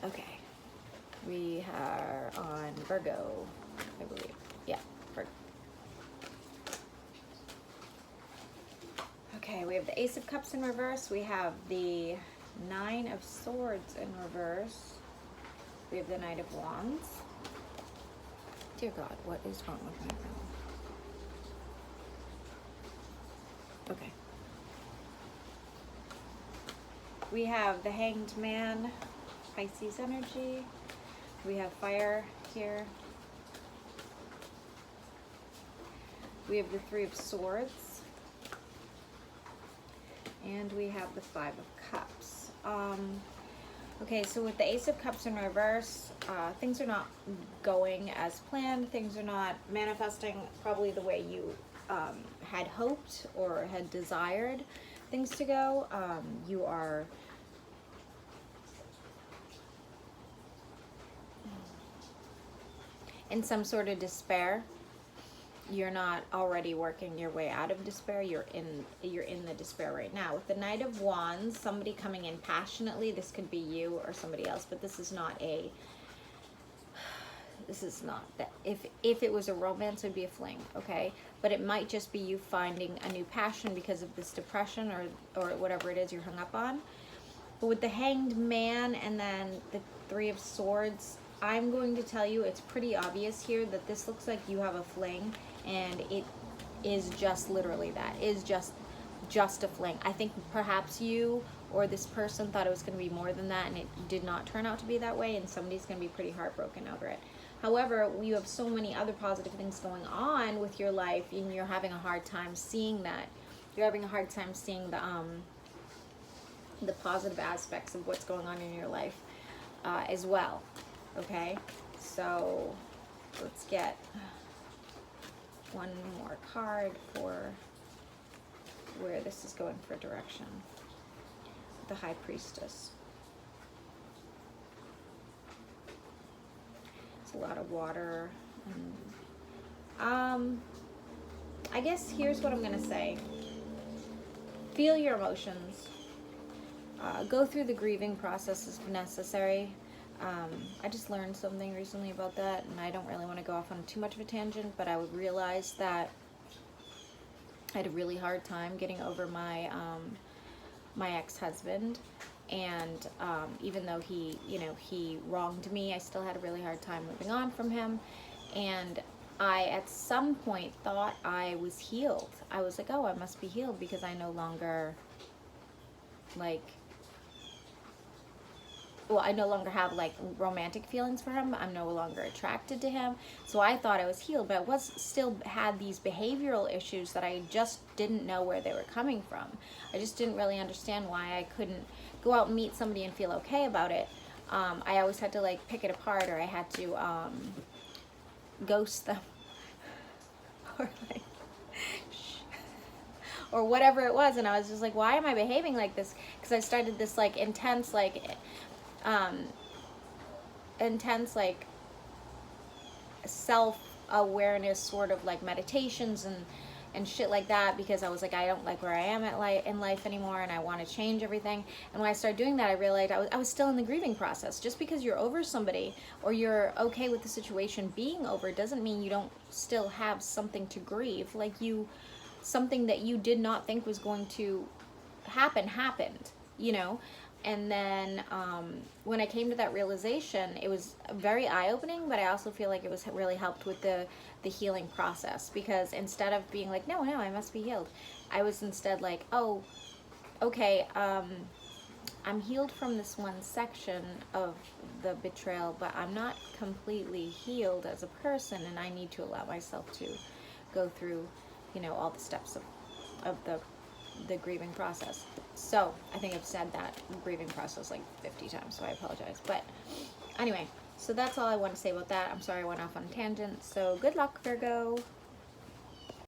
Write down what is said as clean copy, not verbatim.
Okay, we are on Virgo, I believe. Yeah, Virgo. Okay, we have the Ace of Cups in reverse. We have the Nine of Swords in reverse. We have the Knight of Wands. Dear God, what is wrong with my room? Okay. We have the Hanged Man, Pisces energy. We have fire here. We have the Three of Swords. And we have the Five of Cups. Okay, so with the Ace of Cups in reverse, things are not going as planned. Things are not manifesting probably the way you had hoped or had desired things to go. You are in some sort of despair. You're not already working your way out of despair. You're in the despair right now. With the Knight of Wands, somebody coming in passionately, this could be you or somebody else, but this is not that. If it was a romance, it would be a fling, okay? But it might just be you finding a new passion because of this depression or whatever it is you're hung up on. But with the Hanged Man and then the Three of Swords, I'm going to tell you it's pretty obvious here that this looks like you have a fling, and it is just literally that. It is just a fling. I think perhaps you or this person thought it was going to be more than that, and it did not turn out to be that way, and somebody's going to be pretty heartbroken over it. However, you have so many other positive things going on with your life, and you're having a hard time seeing that. You're having a hard time seeing the positive aspects of what's going on in your life as well. Okay, so let's get one more card for where this is going for direction. The High Priestess. It's a lot of water. I guess here's what I'm gonna say. Feel your emotions. Go through the grieving process if necessary. I just learned something recently about that, and I don't really want to go off on too much of a tangent, but I would realize that I had a really hard time getting over my my ex-husband, and even though he wronged me, I still had a really hard time moving on from him. And I at some point thought I was healed. I was like, oh, I must be healed because I no longer I no longer have like romantic feelings for him. I'm no longer attracted to him. So I thought I was healed, but I still had these behavioral issues that I just didn't know where they were coming from. I just didn't really understand why I couldn't go out and meet somebody and feel okay about it. I always had to like pick it apart, or I had to ghost them or like or whatever it was. And I was just like, why am I behaving like this? Because I started this like intense self-awareness sort of like meditations and shit like that, because I was like, I don't like where I am in life anymore, and I want to change everything. And when I started doing that, I realized I was still in the grieving process. Just because you're over somebody or you're okay with the situation being over doesn't mean you don't still have something to grieve. Like something that you did not think was going to happen happened, you know? And then when I came to that realization, it was very eye-opening, but I also feel like it was really helped with the healing process, because instead of being like, no, I must be healed, I was instead like, oh, okay, I'm healed from this one section of the betrayal, but I'm not completely healed as a person, and I need to allow myself to go through, all the steps of the grieving process. So I think I've said that grieving process like 50 times, so I apologize. But anyway, so that's all I want to say about that. I'm sorry I went off on a tangent. So good luck, Virgo.